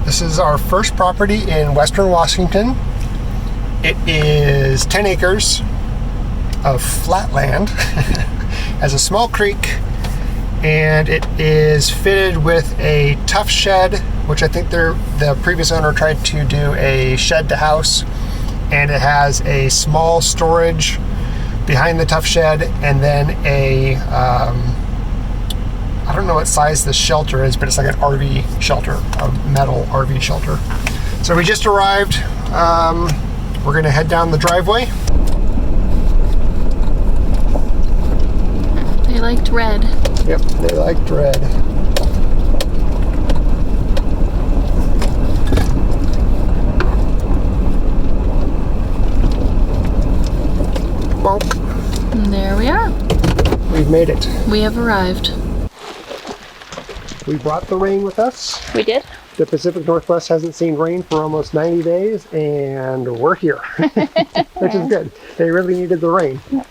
This is our first property in Western Washington. It is 10 acres of flat land, has a small creek, and it is fitted with a tough shed, which I think the previous owner tried to do a shed to house, and it has a small storage behind the tough shed, and then a I don't know what size the shelter is, but it's like an RV shelter, a metal RV shelter. So we just arrived. We're gonna head down the driveway. They liked red. Yep, they liked red. Bonk. And there we are. We've made it. We have arrived. We brought the rain with us. We did? The Pacific Northwest hasn't seen rain for almost 90 days, and we're here, which is good. They really needed the rain. Yeah.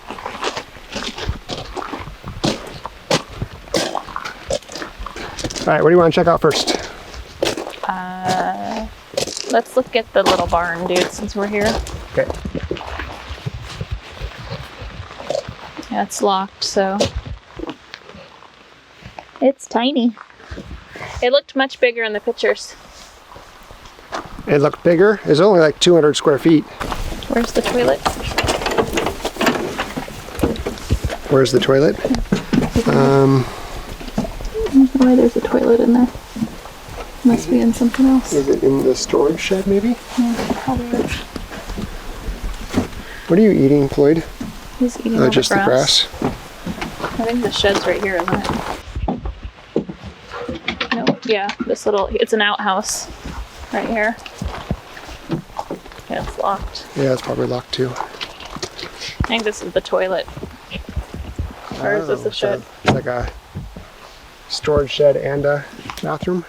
All right, what do you want to check out first? Let's look at the little barn, dude, since we're here. Okay. Yeah, it's locked, so. It's tiny. It looked much bigger in the pictures. It looked bigger. It's only like 200 square feet. Where's the toilet? Where's the toilet? Why there's a toilet in there? Must be in something else. Is it in the storage shed, maybe? Yeah, probably. What are you eating, Floyd? He's eating all just the grass. The grass. I think the shed's right here, isn't it? No, yeah, this little, it's an outhouse right here. Yeah, it's locked. Yeah, it's probably locked too. I think this is the toilet. Or is this the shed? It's like a storage shed and a bathroom.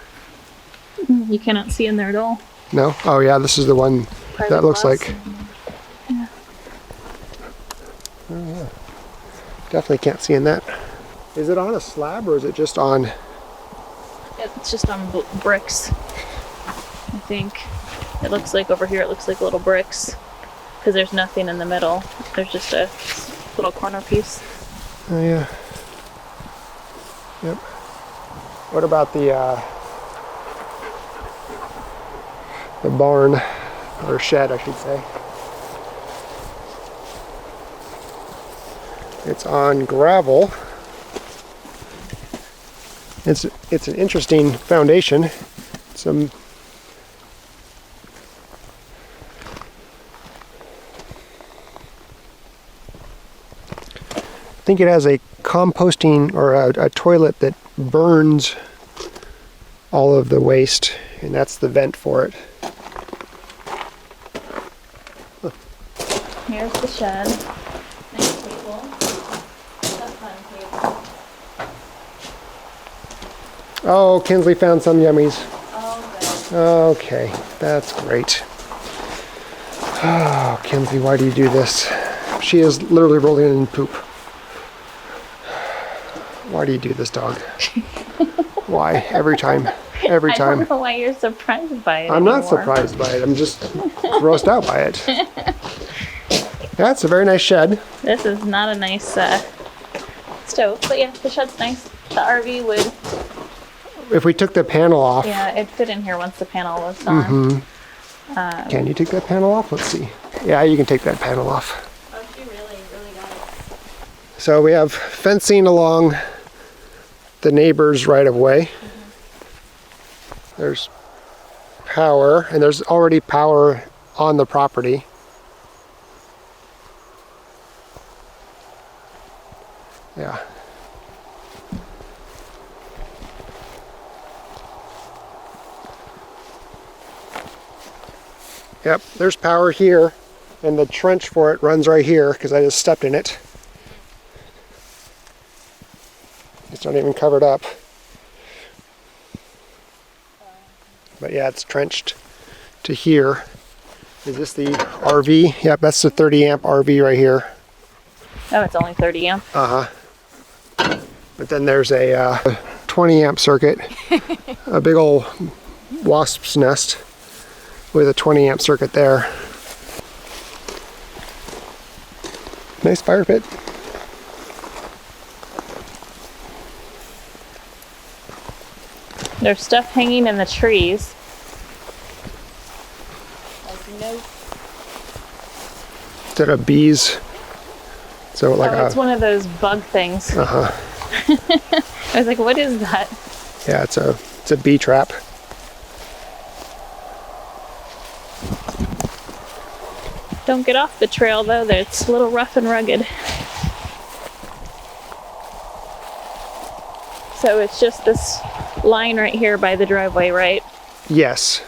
You cannot see in there at all. No? Oh yeah, this is the one Private that looks glass. like. Yeah. Oh yeah. Definitely can't see in that. Is it on a slab or is it just on? It's just on bricks, I think. It looks like over here, it looks like little bricks. Because there's nothing in the middle. There's just a little corner piece. Oh yeah. Yep. What about the barn, or shed I should say? It's on gravel. It's an interesting foundation. Some I think it has a composting or a toilet that burns all of the waste, and that's the vent for it. Here's the shed. Nice table. A fun table. Oh, Kinsley found some yummies. Oh, good. Okay, that's great. Oh, Kinsley, why do you do this? She is literally rolling in poop. Why do you do this, dog? Why? Every time. Every time. I don't know why you're surprised by it I'm not anymore. surprised by it. I'm just grossed out by it. Yeah, it's a very nice shed. This is not a nice stove, but yeah, the shed's nice. The RV would, If we took the panel off. yeah, it'd fit in here once the panel was on. Can you take that panel off? Let's see. Yeah, you can take that panel off. Oh, she really got it. So we have fencing along the neighbor's right of way. There's power, and there's already power on the property. Yeah. Yep, there's power here, and the trench for it runs right here because I just stepped in it. It's not even covered up. But yeah, it's trenched to here. Is this the RV? Yep, that's the 30 amp RV right here. Oh, it's only 30 amp. Uh-huh. But then there's a 20 amp circuit, a big old wasp's nest with a 20 amp circuit there. Nice fire pit. There's stuff hanging in the trees. Like no. Instead of bees. So like it's one of those bug things. Uh-huh. I was like, what is that? Yeah, it's a bee trap. Don't get off the trail though, it's a little rough and rugged. So it's just this line right here by the driveway, right? Yes.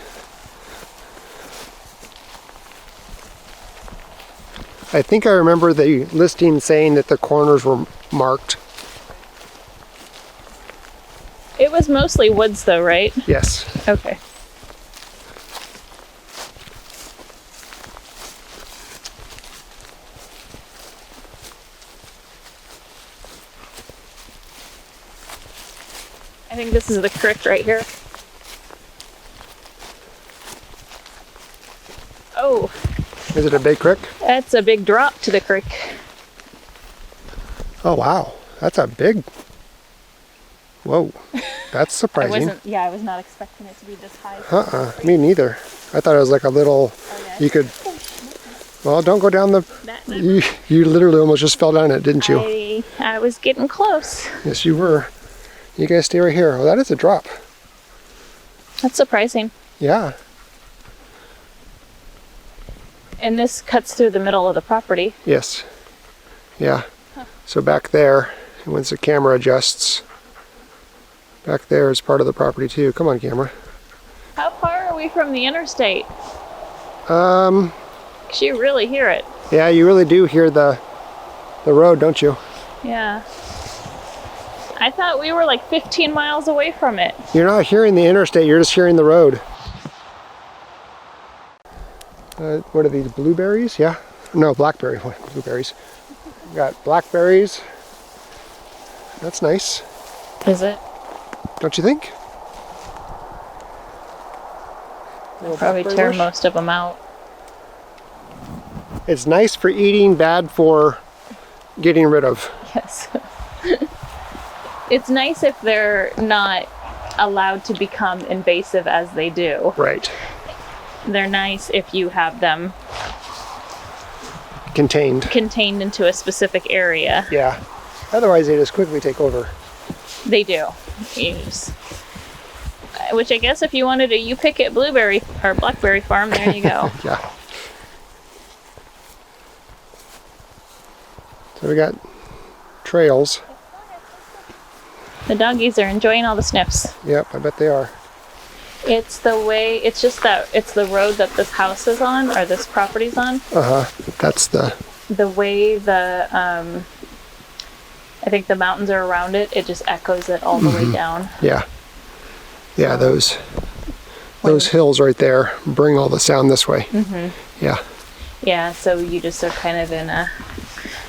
I think I remember the listing saying that the corners were marked. It was mostly woods though, right? Yes. Okay. I think this is the creek right here. Oh, Is it a big creek? that's a big drop to the creek. Oh wow, that's a big. Whoa, that's surprising. I was not expecting it to be this high. Me neither. I thought it was like a little. Okay. You could. Well, don't go down the. That- You literally almost just fell down it, didn't you? I was getting close. Yes, you were. You guys stay right here. Oh, that is a drop. That's surprising. Yeah. And this cuts through the middle of the property. Yes. Yeah. So back there, once the camera adjusts, back there is part of the property too. Come on, camera. How far are we from the interstate? 'Cause 'Cause you really hear it. yeah, you really do hear the road, don't you? Yeah. I thought we were like 15 miles away from it. You're not hearing the interstate, you're just hearing the road. What are these, blueberries? Yeah. No, blackberry. What, blueberries. Got blackberries. That's nice. Is it? Don't you think? Probably tear most of them out. It's nice for eating, bad for getting rid of. Yes. It's nice if they're not allowed to become invasive as they do. Right. They're nice if you have them Contained. contained into a specific area. Yeah. Otherwise, they just quickly take over. They do. Which I guess if you wanted a you pick it blueberry or blackberry farm, there you go. Yeah. So we got trails. The doggies are enjoying all the sniffs. Yep, I bet they are. It's the way, it's just that, it's the road that this house is on, or this property's on. That's the. The way I think the mountains are around it, it just echoes it all the way down. Yeah. Yeah, those hills right there bring all the sound this way. Yeah. Yeah, so you just are kind of in a,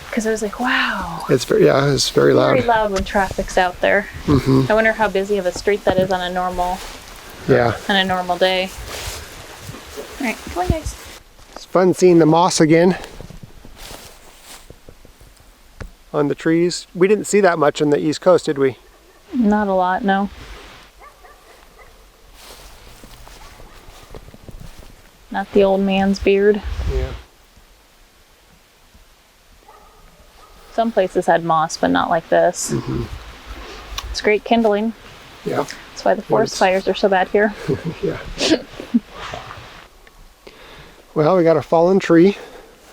because I was like, wow. It's very loud. Very loud when traffic's out there. I wonder how busy of a street that is on a normal Yeah. day. All right, come on, guys. It's fun seeing the moss again on the trees. We didn't see that much on the East Coast, did we? Not a lot, no. Not the old man's beard. Yeah. Some places had moss, but not like this. It's great kindling. Yeah. That's why the forest fires are so bad here. Yeah. Well, we got a fallen tree.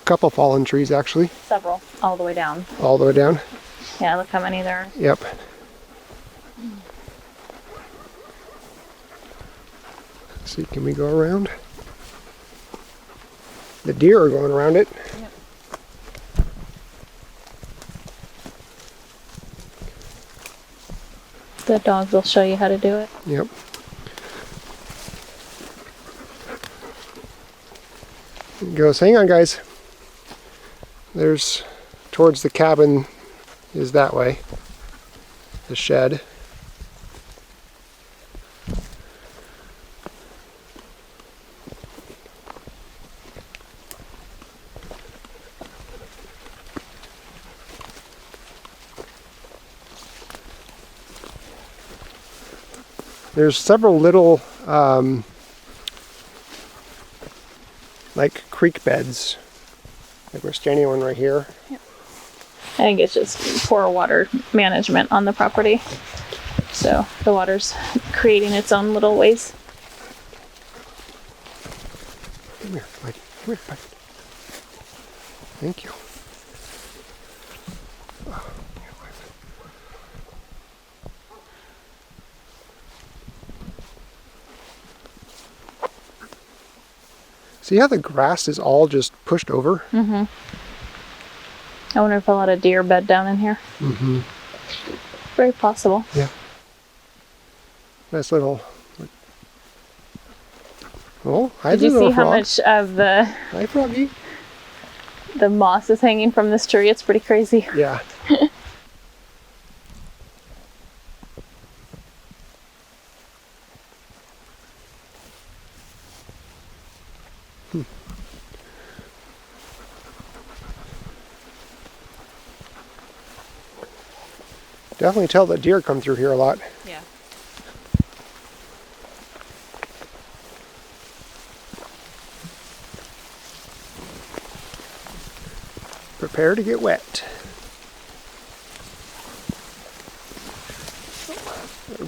A couple fallen trees, actually. Several, all the way down. All the way down. Yeah, look how many there are. Yep. Let's see, can we go around? The deer are going around it. Yep. The dogs will show you how to do it. Yep. It goes, hang on guys. There's, towards the cabin is that way. The shed. There's several little like creek beds. Like we're standing on right here. Yep. I think it's just poor water management on the property. So the water's creating its own little ways. Come here, buddy. Come here, buddy. Thank you. See how the grass is all just pushed over? Mm-hmm. I wonder if a lot of deer bed down in here. Mm-hmm. Very possible. Yeah. Nice little... Oh, hi, Did you little see how frog. much of the Hi, froggy. moss is hanging from this tree? It's pretty crazy. Yeah. Definitely tell that deer come through here a lot. Yeah. Prepare to get wet.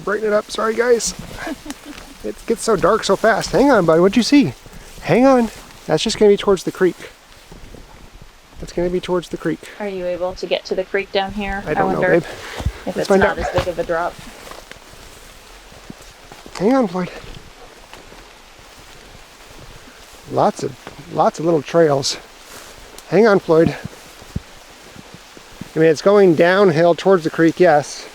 Brighten it up. Sorry, guys. It gets so dark so fast. Hang on, buddy. What'd you see? Hang on. That's just going to be towards the creek. That's going to be towards the creek. Are you able to get to the creek down here? I don't know, wonder babe. if Let's it's find not out. as big of a drop. Hang on, Floyd. Lots of little trails. Hang on, Floyd. I mean, it's going downhill towards the creek, yes.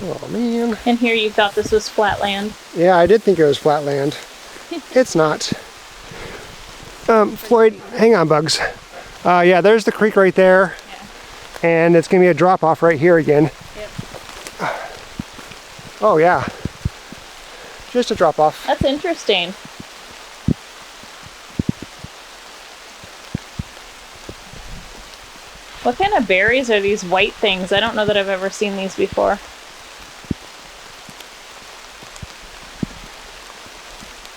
Oh, man. And here you thought this was flat land. Yeah, I did think it was flat land. It's not. Floyd, hang on, Bugs. Yeah, there's the creek right there. Yeah. And it's going to be a drop off right here again. Yep. Oh, yeah. Just a drop off. That's interesting. What kind of berries are these white things? I don't know that I've ever seen these before.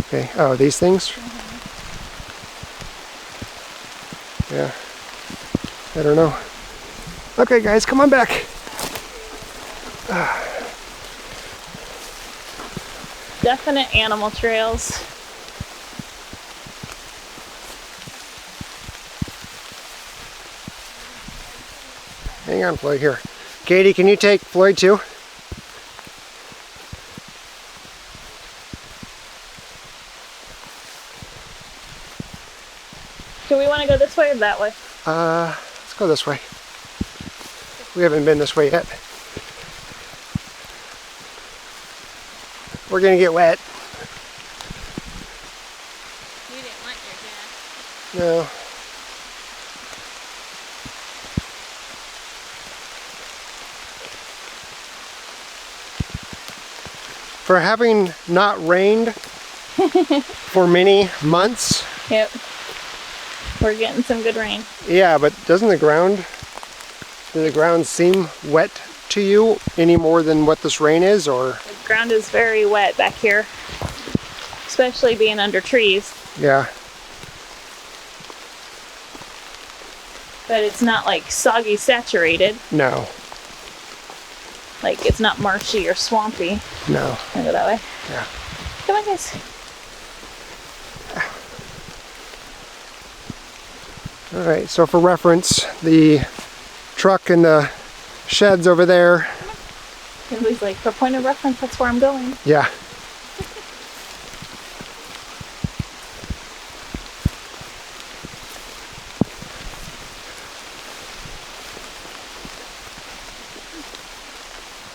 Okay. Oh, these things? Yeah. I don't know. Okay, guys, come on back. Definite animal trails. Hang on, Floyd, here. Katie, can you take Floyd too? Do we want to go this way or that way? Let's go this way. We haven't been this way yet. We're gonna get wet. You didn't want your dad. No. For having not rained for many months. Yep. We're getting some good rain. Yeah, but does the ground seem wet to you any more than what this rain is, or? The ground is very wet back here, especially being under trees, Yeah. but it's not like soggy saturated. No. Like it's not marshy or swampy. No. Can I go that way? Yeah. Come on, guys. All right, so for reference, the truck and the sheds over there. Kimberly's like, for point of reference, that's where I'm going. Yeah.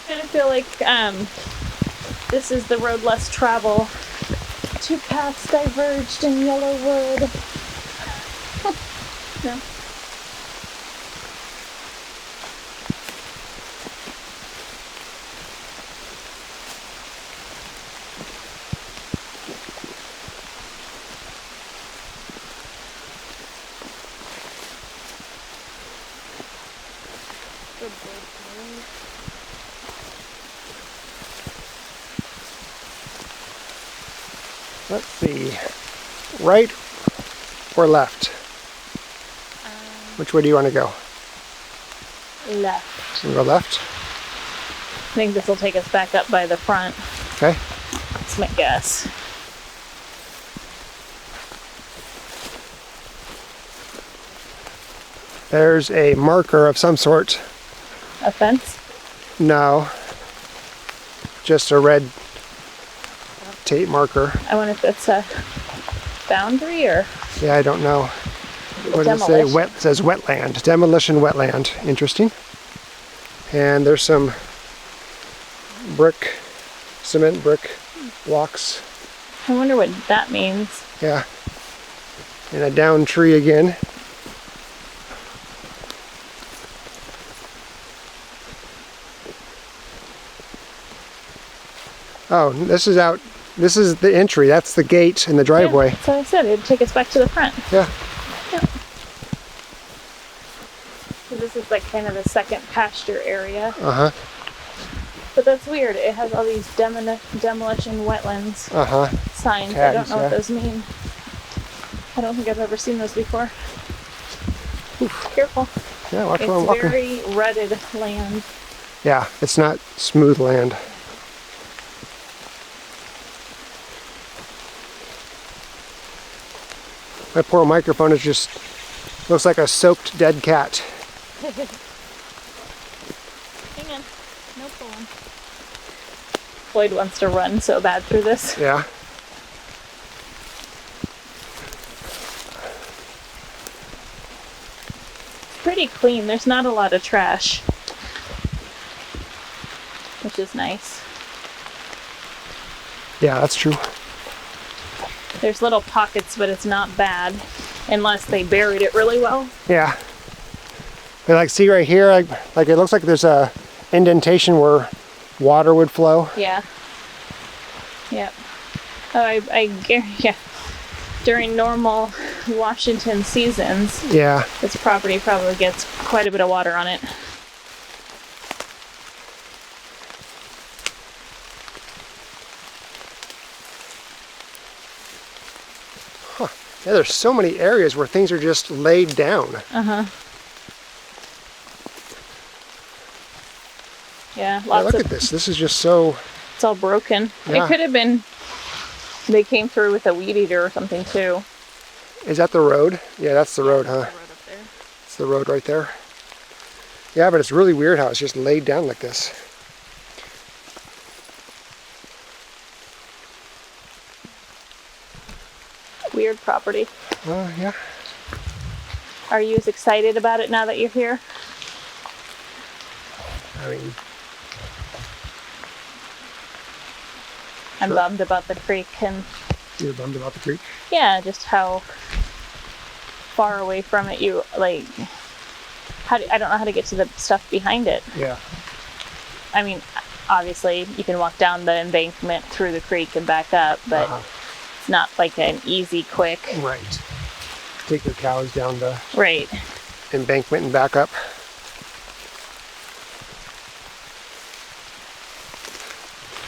And I feel like this is the road less traveled. Two paths diverged in yellow wood. No. Good boy. Let's see. Right or left? Which way do you want to go? Left. You go left? I think this will take us back up by the front. Okay. That's my guess. There's a marker of some sort. A fence? No. Just a red tape marker. I wonder if it's a boundary or Yeah, I don't know. What does it say? demolition. It says wetland. Demolition wetland. Interesting. And there's some cement brick blocks. I wonder what that means. Yeah. And a down tree again. Oh, this is out. This is the entry. That's the gate and the driveway. Yeah, so I said it'd take us back to the front. Yeah. So this is like kind of the second pasture area. Uh-huh. But that's weird. It has all these demolition wetlands Uh-huh. signs. I don't Tags, know yeah. what those mean. I don't think I've ever seen those before. Careful. Yeah, watch where I'm It's walking. very rutted land. Yeah, it's not smooth land. My poor microphone is just looks like a soaked dead cat. Hang on. No pulling. Floyd wants to run so bad through this. Yeah. Pretty clean. There's not a lot of trash, which is nice. Yeah, that's true. There's little pockets, but it's not bad unless they buried it really well. Yeah. But like, see right here, like it looks like there's a indentation where water would flow. Yeah. Yep. Oh, I yeah. During normal Washington seasons, Yeah. this property probably gets quite a bit of water on it. Yeah, there's so many areas where things are just laid down. Uh-huh. Yeah, Yeah, lots look of at this. This is just so. it's all broken. Yeah. It could have been they came through with a weed eater or something too. Is that the road? Yeah, that's the road, huh? The road up there. It's the road right there. Yeah, but it's really weird how it's just laid down like this. Weird property. Yeah. Are you as excited about it now that you're here? I mean, I'm Sure. bummed about the creek and you're bummed about the creek? yeah, just how far away from it you like. I don't know how to get to the stuff behind it. Yeah. I mean, obviously you can walk down the embankment through the creek and back up, but it's not like an easy, quick. Right. Take your cows down the Right. embankment and back up.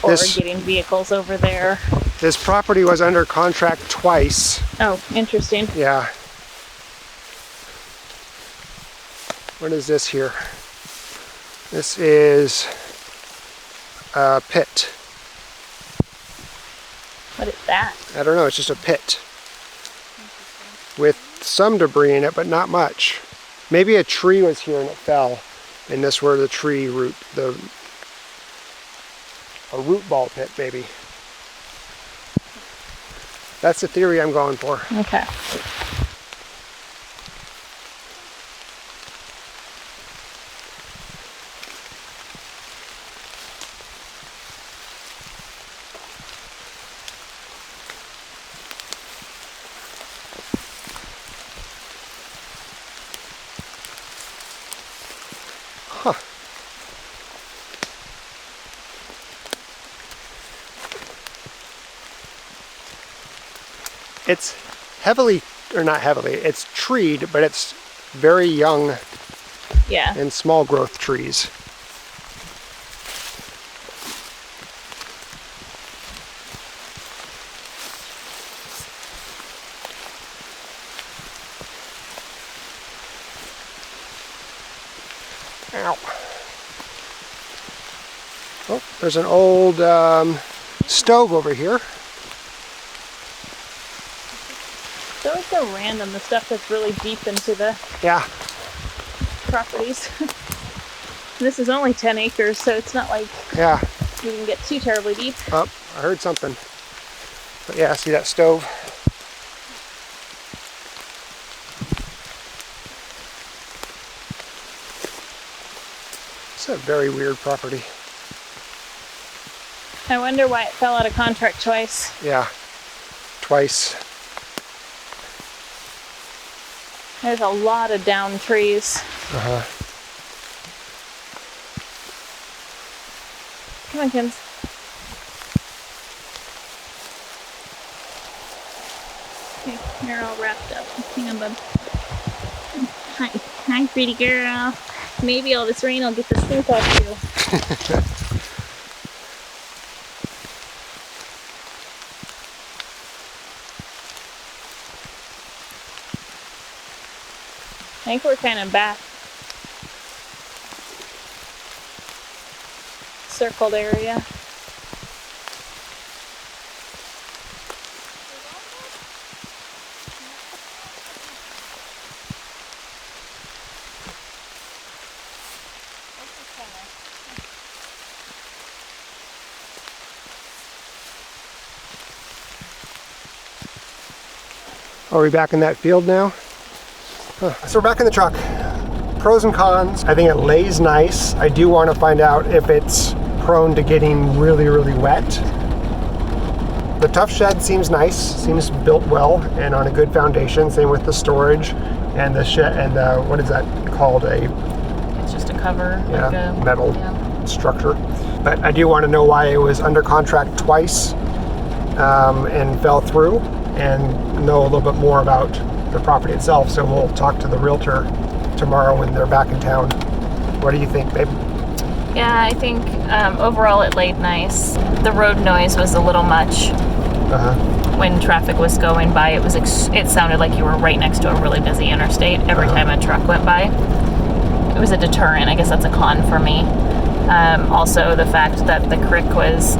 Or This- getting vehicles over there. This property was under contract twice. Oh, interesting. Yeah. What is this here? This is a pit. What is that? I don't know, it's just a pit. With some debris in it, but not much. Maybe a tree was here and it fell. And this were the tree root, a root ball pit, maybe. That's the theory I'm going for. Okay. Huh. It's heavily, or not heavily, it's treed, but it's very young Yeah. and small growth trees. Ow. Oh, there's an old stove over here. It's always so random, the stuff that's really deep into the Yeah. properties. This is only 10 acres, so it's not like Yeah. you can get too terribly deep. Oh, I heard something. But yeah, see that stove? It's a very weird property. I wonder why it fell out of contract twice. Yeah, twice. There's a lot of down trees. Uh-huh. Come on, Kims. Okay, you're all wrapped up. Hang on, bub. Hi, pretty girl. Maybe all this rain will get the stink off you. I think we're kind of back. Circled area. Are we back in that field now? Huh. So we're back in the truck. Pros and cons. I think it lays nice. I do want to find out if it's prone to getting really, really wet. The tough shed seems nice, seems built well and on a good foundation. Same with the storage and the shed and what is that called? It's just a cover, like a metal structure. But I do want to know why it was under contract twice and fell through, and know a little bit more about the property itself. So we'll talk to the realtor tomorrow when they're back in town. What do you think, babe? Yeah, I think overall it laid nice. The road noise was a little much. When traffic was going by, it sounded like you were right next to a really busy interstate every time a truck went by. It was a deterrent. I guess that's a con for me. Also, the fact that the creek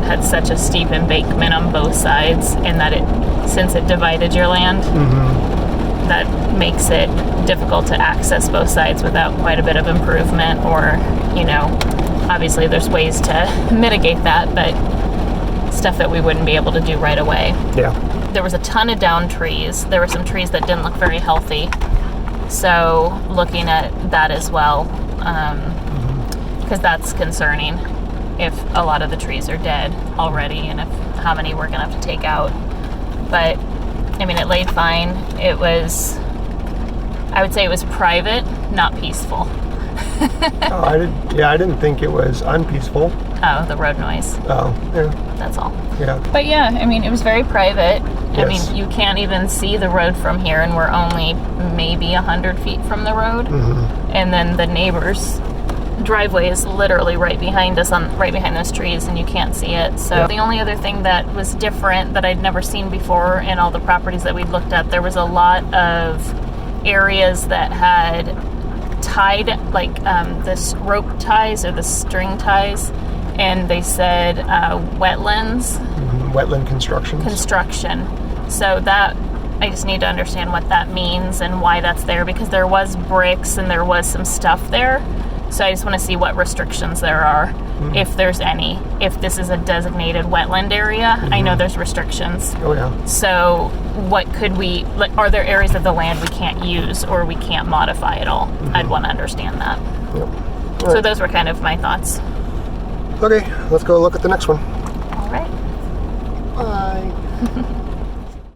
had such a steep embankment on both sides, and that since it divided your land, that makes it difficult to access both sides without quite a bit of improvement, or, obviously there's ways to mitigate that, but stuff that we wouldn't be able to do right away. Yeah. There was a ton of down trees. There were some trees that didn't look very healthy. So looking at that as well, because that's concerning if a lot of the trees are dead already, and how many we're going to have to take out. But, I mean, it laid fine. I would say it was private, not peaceful. I didn't think it was unpeaceful. Oh, the road noise. Oh, yeah. That's all. Yeah. But yeah, I mean, it was very private. Yes. I mean, you can't even see the road from here, and we're only maybe 100 feet from the road. And then the neighbor's driveway is literally right behind us, right behind those trees, and you can't see it. So the only other thing that was different that I'd never seen before in all the properties that we'd looked at, there was a lot of areas that had tied, like this rope ties or the string ties, and they said wetlands. Wetland construction. So that, I just need to understand what that means and why that's there, because there was bricks and there was some stuff there. So I just want to see what restrictions there are, if there's any. If this is a designated wetland area, I know there's restrictions. Oh, yeah. So what could are there areas of the land we can't use or we can't modify at all? I'd want to understand that. Yep. So those were kind of my thoughts. Okay, let's go look at the next one. All right. Bye.